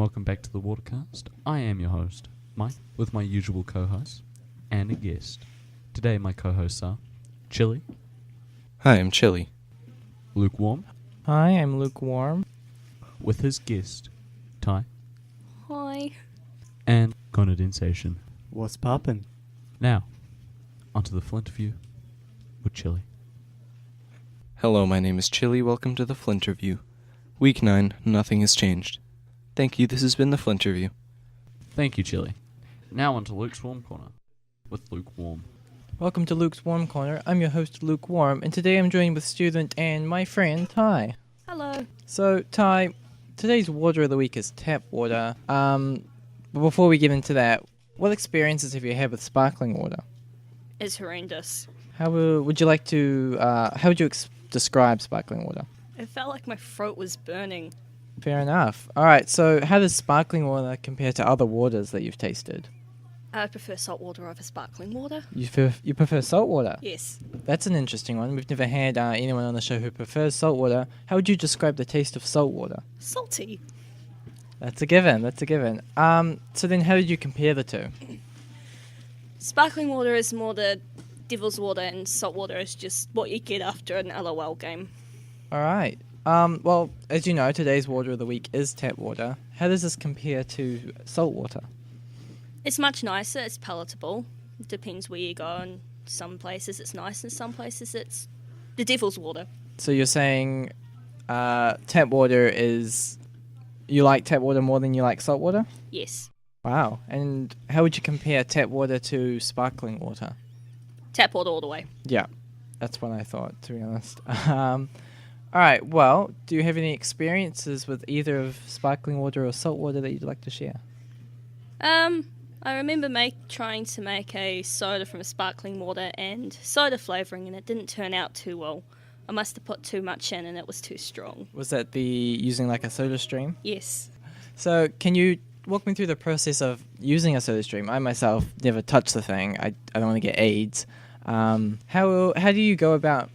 welcome back to the WaterCast. I am your host, Mike, with my usual co-host and a guest. Today my co-hosts are Chili. Hi, I'm Chili. Lukewarm. Hi, I'm Lukewarm. With his guest, Ty. Hi. And Condensation. What's poppin'? Now, onto the Flint View with Chili. Hello, my name is Chili. Welcome to the Flinterview. Week 9, nothing has changed. Thank you, this has been the Flinterview. Thank you, Chili. Now onto Luke's Warm Corner with Lukewarm. Welcome to Luke's Warm Corner. I'm your host, Lukewarm, and today I'm joined with student and my friend, Ty. Hello. So, Ty, today's water of the week is tap water. But before we get into that, what experiences have you had with sparkling water? It's horrendous. How would you like to, how would you describe sparkling water? It felt like my throat was burning. Fair enough. Alright, so how does sparkling water compare to other waters that you've tasted? I prefer salt water over sparkling water. You prefer salt water? Yes. That's an interesting one. We've never had anyone on the show who prefers salt water. How would you describe the taste of salt water? Salty. That's a given. So then how did you compare the two? Sparkling water is more the devil's water and salt water is just what you get after an LOL game. Alright. Well, as you know, today's water of the week is tap water. How does this compare to salt water? It's much nicer. It's palatable. It depends where you go. In some places it's nice and some places it's the devil's water. So you're saying tap water is... You like tap water more than you like salt water? Yes. Wow. And how would you compare tap water to sparkling water? Tap water all the way. Yeah, that's what I thought, to be honest. Alright, well, do you have any experiences with either of sparkling water or salt water that you'd like to share? I remember trying to make a soda from sparkling water and soda flavouring, and it didn't turn out too well. I must have put too much in and it was too strong. Was that using like a soda stream? Yes. So can you walk me through the process of using a soda stream? I myself never touched the thing. I don't want to get AIDS. How do you go about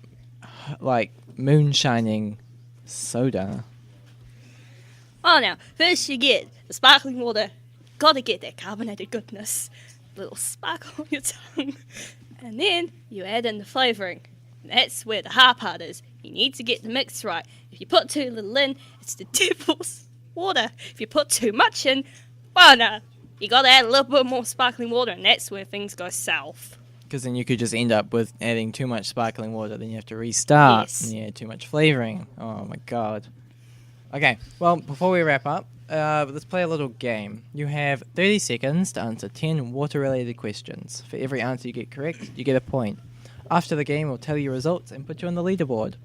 like moonshining soda? Oh, now, first you get the sparkling water. Gotta get that carbonated goodness. Little sparkle on your tongue. And then you add in the flavouring. That's where the hard part is. You need to get the mix right. If you put too little in, it's the devil's water. If you put too much in, well, no. You gotta add a little bit more sparkling water, and that's where things go south. Because then you could just end up with adding too much sparkling water, then you have to restart, Yes. and you add too much flavouring. Oh my god. Okay, well, before we wrap up, let's play a little game. You have 30 seconds to answer 10 water-related questions. For every answer you get correct, you get a point. After the game, we'll tell you results and put you on the leaderboard.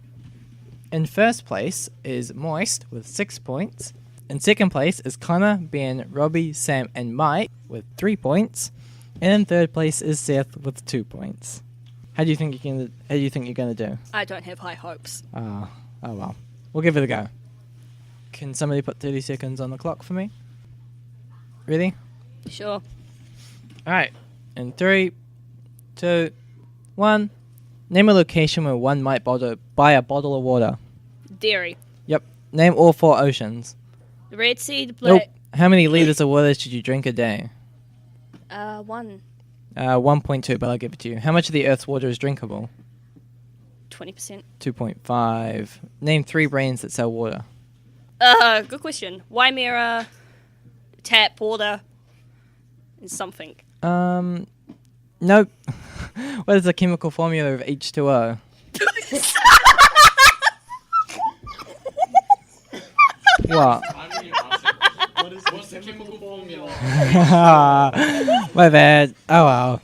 In first place is Moist with 6 points. In second place is Connor, Ben, Robbie, Sam, and Mike with 3 points. And in third place is Seth with 2 points. How do you think you're gonna do? I don't have high hopes. Oh well. We'll give it a go. Can somebody put 30 seconds on the clock for me? Ready? Sure. Alright. In 3, 2, 1. Name a location where one might buy a bottle of water. Dairy. Yep. Name all 4 oceans. The Red Sea, the Nope. Black... How many litres of water should you drink a day? 1. 1.2, but I'll give it to you. How much of the Earth's water is drinkable? 20%. 2.5. Name 3 brands that sell water. Good question. Waimea, tap water, and something. Nope. What is the chemical formula of H2O? What? What's the chemical formula? My bad. Oh well.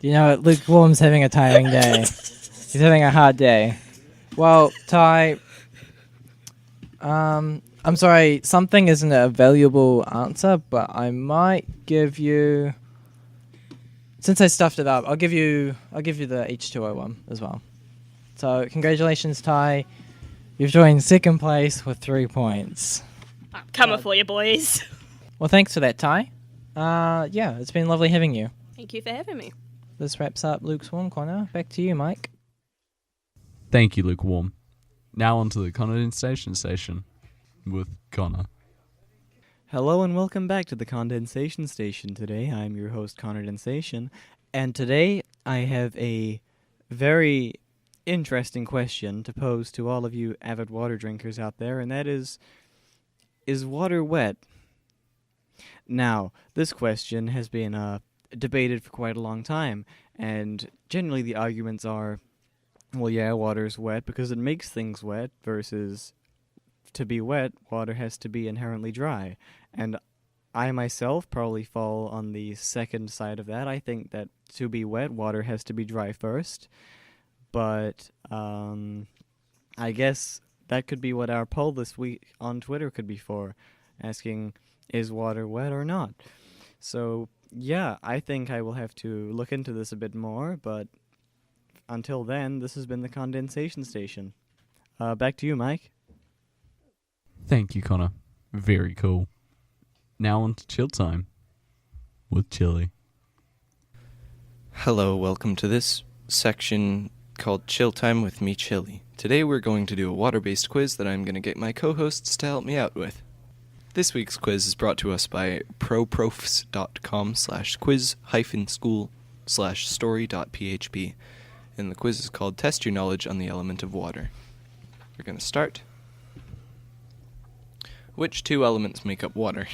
You know, Lukewarm's having a tiring day. He's having a hard day. Well, Ty, I'm sorry, something isn't a valuable answer, but I might give you... Since I stuffed it up, I'll give you the H2O one as well. So, congratulations, Ty. You've joined second place with 3 points. I'm coming for you, boys. Well, thanks for that, Ty. Yeah, it's been lovely having you. Thank you for having me. This wraps up Luke's Warm Corner. Back to you, Mike. Thank you, Lukewarm. Now onto the condensation station with Connor. Hello and welcome back to the Condensation Station. Today I'm your host, Condensation, and today I have a very interesting question to pose to all of you avid water drinkers out there, and that is water wet? Now, this question has been debated for quite a long time, and generally the arguments are, well, yeah, water's wet because it makes things wet, versus to be wet, water has to be inherently dry. And I myself probably fall on the second side of that. I think that to be wet, water has to be dry first. But I guess that could be what our poll this week on Twitter could be for, asking, is water wet or not? So, yeah, I think I will have to look into this a bit more, but until then, this has been the Condensation Station. Back to you, Mike. Thank you, Connor. Very cool. Now on to chill time with Chili. Hello, welcome to this section called Chill Time with me, Chili. Today we're going to do a water-based quiz that I'm going to get my co-hosts to help me out with. This week's quiz is brought to us by proprofs.com/quiz-school/story.php, and the quiz is called Test Your Knowledge on the Element of Water. We're going to start. Which two elements make up water?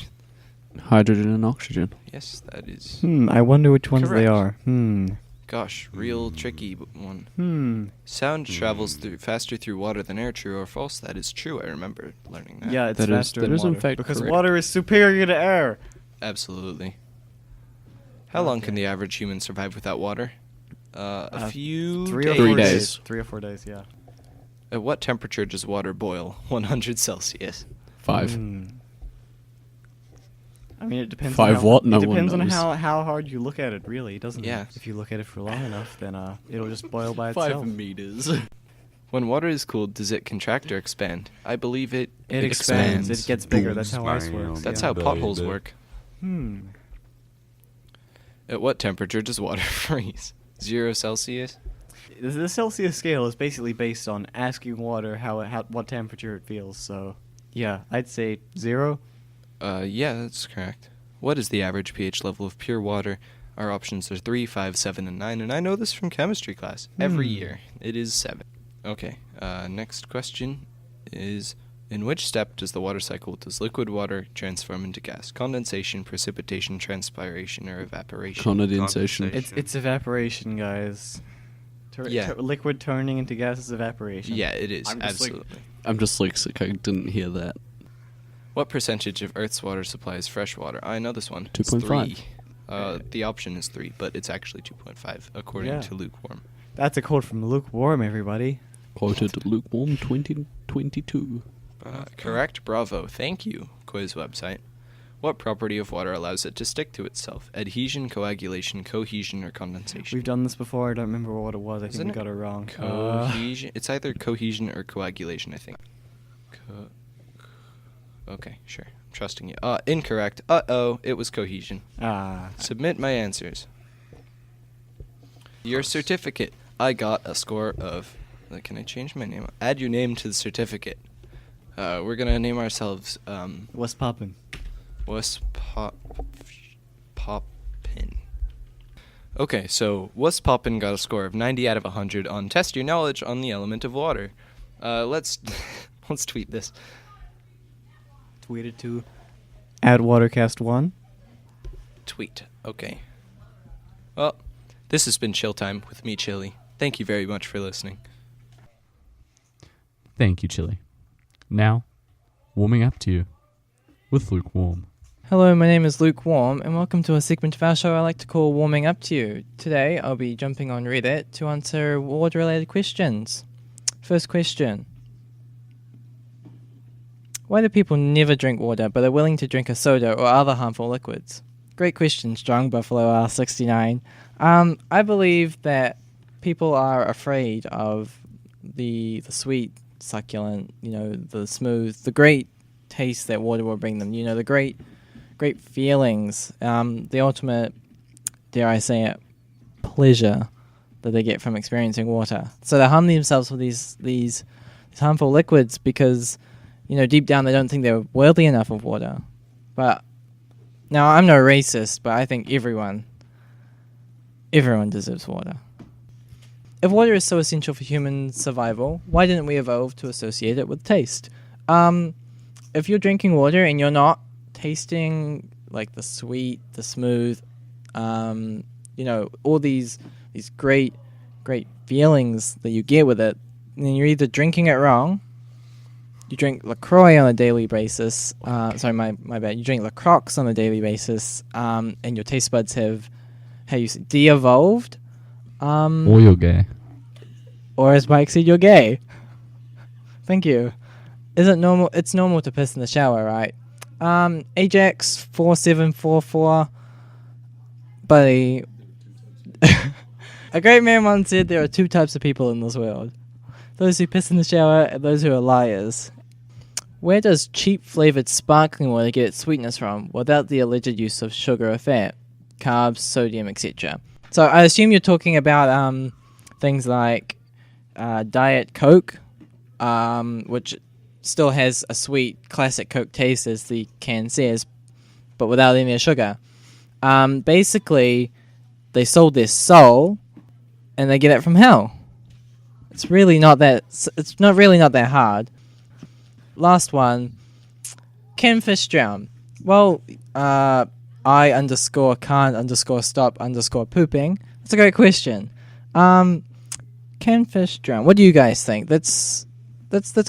Hydrogen and oxygen. Yes, that is... I wonder which ones they Correct. are. Gosh, real tricky one. Sound travels faster through water than air. True or false? That is true. I remember learning that. Yeah, it's That is- faster that than is in water, fact because correct. water is superior to air. Absolutely. How long can the average human survive without water? A few 3 or days. 4 3 days. days. 3 or 4 days, yeah. At what temperature does water boil? 100 Celsius. 5. I mean, it depends. 5 on how, what? No it one depends on knows. how hard you look at it, really, doesn't Yeah. it? If you look at it for long enough, then it'll just boil by 5 itself. meters. When water is cooled, does it contract or expand? I believe it It expands. It gets bigger. That's how ice Booms, works. That's yeah. how potholes work. At what temperature does water freeze? 0 Celsius? The Celsius scale is basically based on asking water what temperature it feels. So, yeah, I'd say 0. Yeah, that's correct. What is the average pH level of pure water? Our options are 3, 5, 7, and 9, and I know this from chemistry class. Every year, it is 7. Okay, next question is, in which step does the water cycle does liquid water transform into gas? Condensation, precipitation, transpiration, or evaporation? Condensation. It's evaporation, guys. Yeah. Liquid turning into gas is evaporation. Yeah, it is, I'm just like- absolutely. I'm dyslexic. I didn't hear that. What percentage of Earth's water supply is fresh water? I know this one. It's 2.5. 3. The option is 3, but it's actually 2.5, according Yeah. to Lukewarm. That's a quote from Lukewarm, everybody. Quoted lukewarm 2022. Correct, bravo. Thank you, quiz website. What property of water allows it to stick to itself? Adhesion, coagulation, cohesion, or condensation? We've done this before. I don't remember what it was. I Isn't think we it got it wrong. Cohesion. It's either cohesion or coagulation, I think. Okay, sure. I'm trusting you. Incorrect. Uh-oh, it was cohesion. Submit my answers. Your certificate. I got a score of... Can I change my name? Add your name to the certificate. We're going to name ourselves... What's poppin'? Poppin. Okay, so What's Poppin' got a score of 90 out of 100 on Test Your Knowledge on the Element of Water. Let's tweet this. Tweeted to @WaterCast1. Tweet. Okay. Well, this has been Chill Time with me, Chili. Thank you very much for listening. Thank you, Chili. Now, warming up to you with Lukewarm. Hello, my name is Lukewarm, and welcome to a segment of our show I like to call Warming Up to You. Today, I'll be jumping on Reddit to answer water-related questions. First question. Why do people never drink water, but are willing to drink a soda or other harmful liquids? Great question, Strong Buffalo R69. I believe that people are afraid of the sweet, succulent, the smooth, the great taste that water will bring them. The great feelings, the ultimate, dare I say it, pleasure that they get from experiencing water. So they harm themselves with these harmful liquids because, deep down they don't think they're worthy enough of water. But now I'm no racist, but I think everyone deserves water. If water is so essential for human survival, why didn't we evolve to associate it with taste? If you're drinking water and you're not tasting like the sweet, the smooth, all these great feelings that you get with it, then you're either drinking it wrong. You drink LaCroix on a daily basis. Sorry, my bad. You drink LaCroix on a daily basis, and your taste buds have, de-evolved. Or you're gay. Or as Mike said, you're gay. Thank you. Is it normal? It's normal to piss in the shower, right? Ajax 4744, buddy. A great man once said there are two types of people in this world: those who piss in the shower and those who are liars. Where does cheap flavored sparkling water get its sweetness from without the alleged use of sugar or fat, carbs, sodium, etc.? So I assume you're talking about things like Diet Coke, which still has a sweet classic Coke taste, as the can says, but without any sugar. Basically, they sold their soul, and they get it from hell. It's really not that. It's not really not that hard. Last one. Can fish drown? Well, I_can't_stop_pooping. That's a great question. Can fish drown? What do you guys think? Let's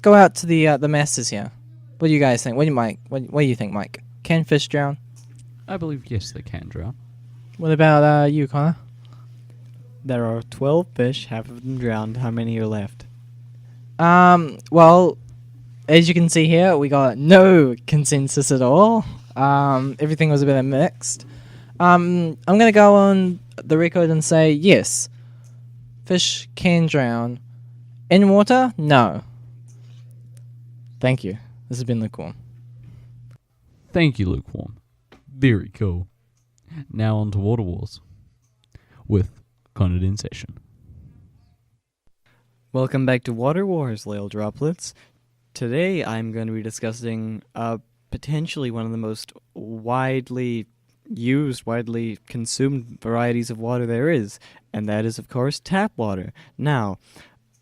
go out to the masses here. What do you guys think? What do you think, Mike? Can fish drown? I believe yes, they can drown. What about you, Connor? There are 12 fish, half of them drowned. How many are left? Well, as you can see here, we got no consensus at all. Everything was a bit mixed. I'm going to go on the record and say yes. Fish can drown. In water? No. Thank you. This has been Lukewarm. Thank you, Lukewarm. Very cool. Now on to Water Wars with condensation. Welcome back to Water Wars, Lil Droplets. Today I'm going to be discussing potentially one of the most widely used, widely consumed varieties of water there is, and that is, of course, tap water. Now,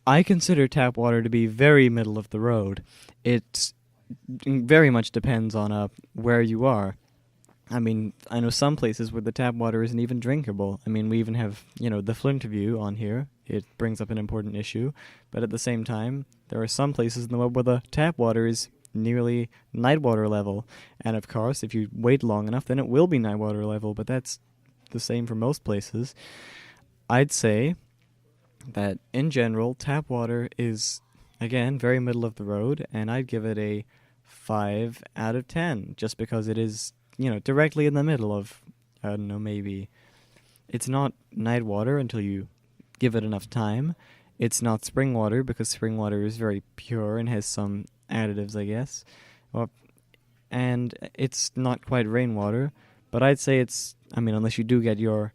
I consider tap water to be very middle of the road. It very much depends on where you are. I mean, I know some places where the tap water isn't even drinkable. I mean, we even have, the Flint View on here. It brings up an important issue. But at the same time, there are some places in the world where the tap water is nearly night water level. And of course, if you wait long enough, then it will be night water level. But that's the same for most places. I'd say that, in general, tap water is, again, very middle of the road. And I'd give it a 5 out of 10, just because it is, directly in the middle of, I don't know, maybe. It's not night water until you give it enough time. It's not spring water, because spring water is very pure and has some additives, I guess. And it's not quite rainwater, but I'd say it's, unless you do get your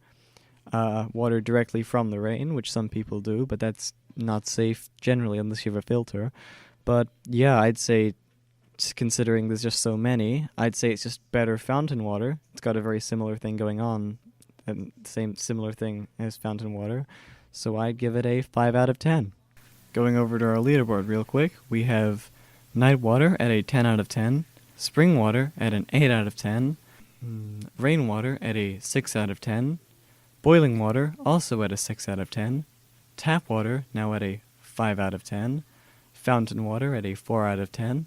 water directly from the rain, which some people do, but that's not safe generally unless you have a filter. But yeah, I'd say, considering there's just so many, I'd say it's just better fountain water. It's got a very similar thing going on, and similar thing as fountain water. So I'd give it a 5 out of 10. Going over to our leaderboard real quick, we have night water at a 10 out of 10, spring water at an 8 out of 10, rainwater at a 6 out of 10, boiling water also at a 6 out of 10, tap water now at a 5 out of 10, fountain water at a 4 out of 10,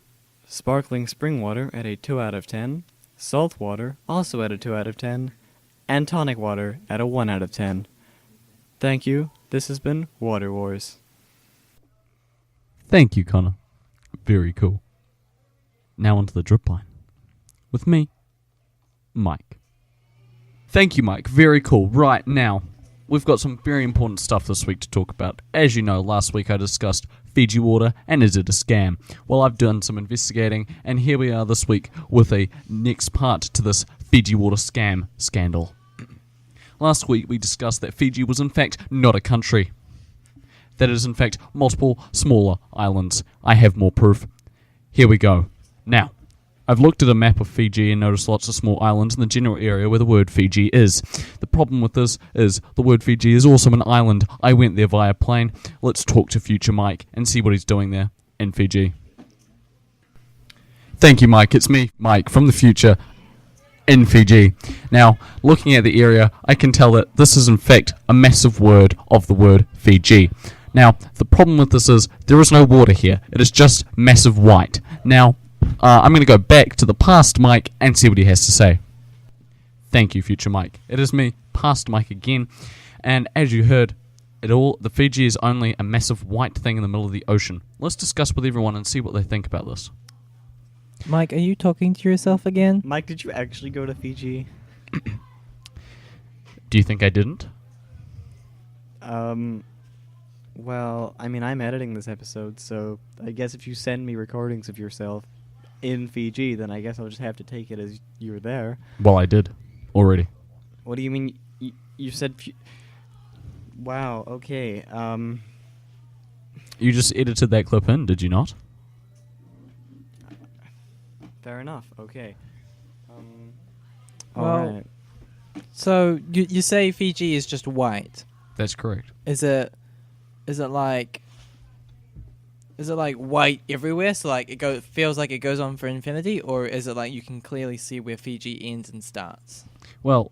sparkling spring water at a 2 out of 10, salt water also at a 2 out of 10, and tonic water at a 1 out of 10. Thank you. This has been Water Wars. Thank you, Connor. Very cool. Now onto the drip line. With me, Mike. Thank you, Mike. Very cool. Right, now, we've got some very important stuff this week to talk about. As you know, last week I discussed Fiji water and is it a scam? Well, I've done some investigating, and here we are this week with a next part to this Fiji water scam scandal. Last week we discussed that Fiji was in fact not a country. That it is in fact multiple smaller islands. I have more proof. Here we go. Now, I've looked at a map of Fiji and noticed lots of small islands in the general area where the word Fiji is. The problem with this is the word Fiji is also an island. I went there via plane. Let's talk to future Mike and see what he's doing there in Fiji. Thank you, Mike. It's me, Mike, from the future in Fiji. Now, looking at the area, I can tell that this is in fact a massive word of the word Fiji. Now, the problem with this is there is no water here. It is just massive white. Now, I'm going to go back to the past Mike and see what he has to say. Thank you, future Mike. It is me, past Mike again. And as you heard, the Fiji is only a massive white thing in the middle of the ocean. Let's discuss with everyone and see what they think about this. Mike, are you talking to yourself again? Mike, did you actually go to Fiji? Do you think I didn't? Well, I mean, I'm editing this episode, so I guess if you send me recordings of yourself in Fiji, then I guess I'll just have to take it as you were there. Well, I did. Already. What do you mean? You said... Wow, okay. You just edited that clip in, did you not? Fair enough, okay. Well, Alright. So you say Fiji is just white. That's correct. Is it like white everywhere? So like it feels like it goes on for infinity, or is it like you can clearly see where Fiji ends and starts? Well,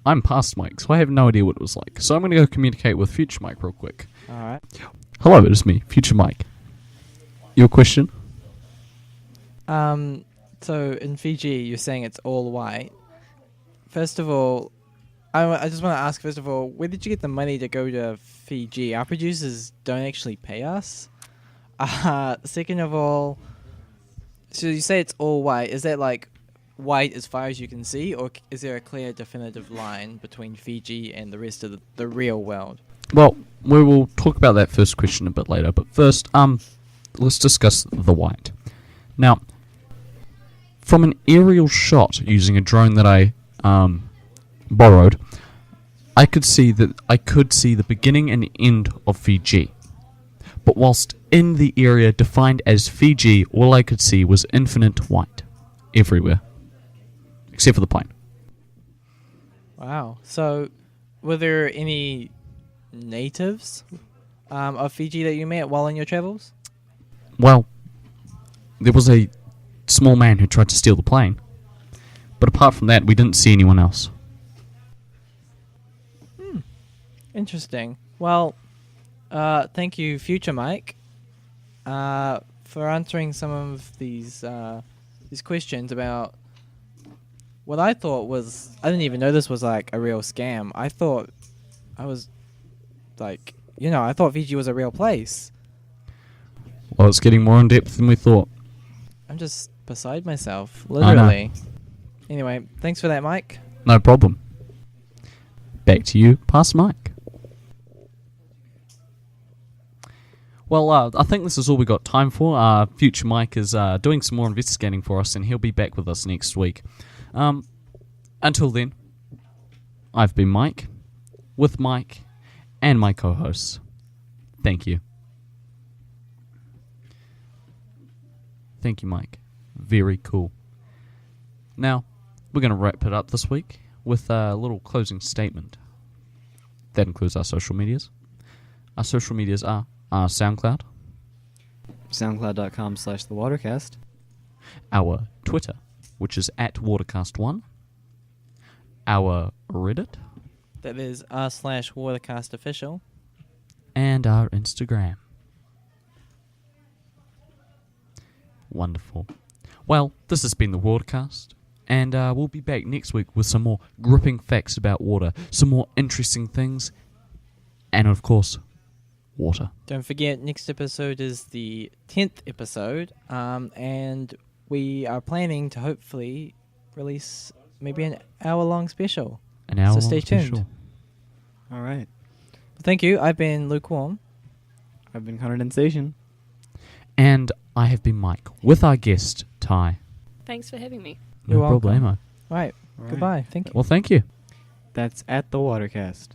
I'm past Mike, so I have no idea what it was like. So I'm going to go communicate with future Mike real quick. All right. Hello, it is me, future Mike. Your question? So in Fiji, you're saying it's all white. First of all, I just want to ask, first of all, where did you get the money to go to Fiji? Our producers don't actually pay us. Second of all, so you say it's all white. Is that like white as far as you can see, or is there a clear definitive line between Fiji and the rest of the real world? Well, we will talk about that first question a bit later, but first, let's discuss the white. Now, from an aerial shot using a drone that I borrowed, I could see the beginning and end of Fiji. But whilst in the area defined as Fiji, all I could see was infinite white everywhere, except for the plane. Wow. So, were there any natives of Fiji that you met while on your travels? Well, there was a small man who tried to steal the plane. But apart from that, we didn't see anyone else. Interesting. Well, thank you, future Mike, for answering some of these questions about what I thought was... I didn't even know this was like a real scam. I thought I thought Fiji was a real place. Well, it's getting more in depth than we thought. I'm just beside myself, literally. Anyway, thanks for that, Mike. No problem. Back to you, past Mike. Well, I think this is all we got time for. Future Mike is doing some more investigating for us, and he'll be back with us next week. Until then, I've been Mike, with Mike, and my co-hosts. Thank you. Thank you, Mike. Very cool. Now, we're going to wrap it up this week with a little closing statement. That includes our social medias. Our social medias are SoundCloud, SoundCloud.com/TheWaterCast. our Twitter, which is @WaterCast1, our Reddit, That is r/WaterCast official. and our Instagram. Wonderful. Well, this has been the WaterCast, and we'll be back next week with some more gripping facts about water, some more interesting things, and of course, water. Don't forget, next episode is the 10th episode, and we are planning to hopefully release maybe an hour-long special. An hour So stay tuned. special. All right. Thank you. I've been Lukewarm. I've been Condensation. And I have been Mike, with our guest, Ty. Thanks for having me. You're No welcome. problemo. Right. All right. Goodbye. Thank you. Well, thank you. That's @TheWaterCast.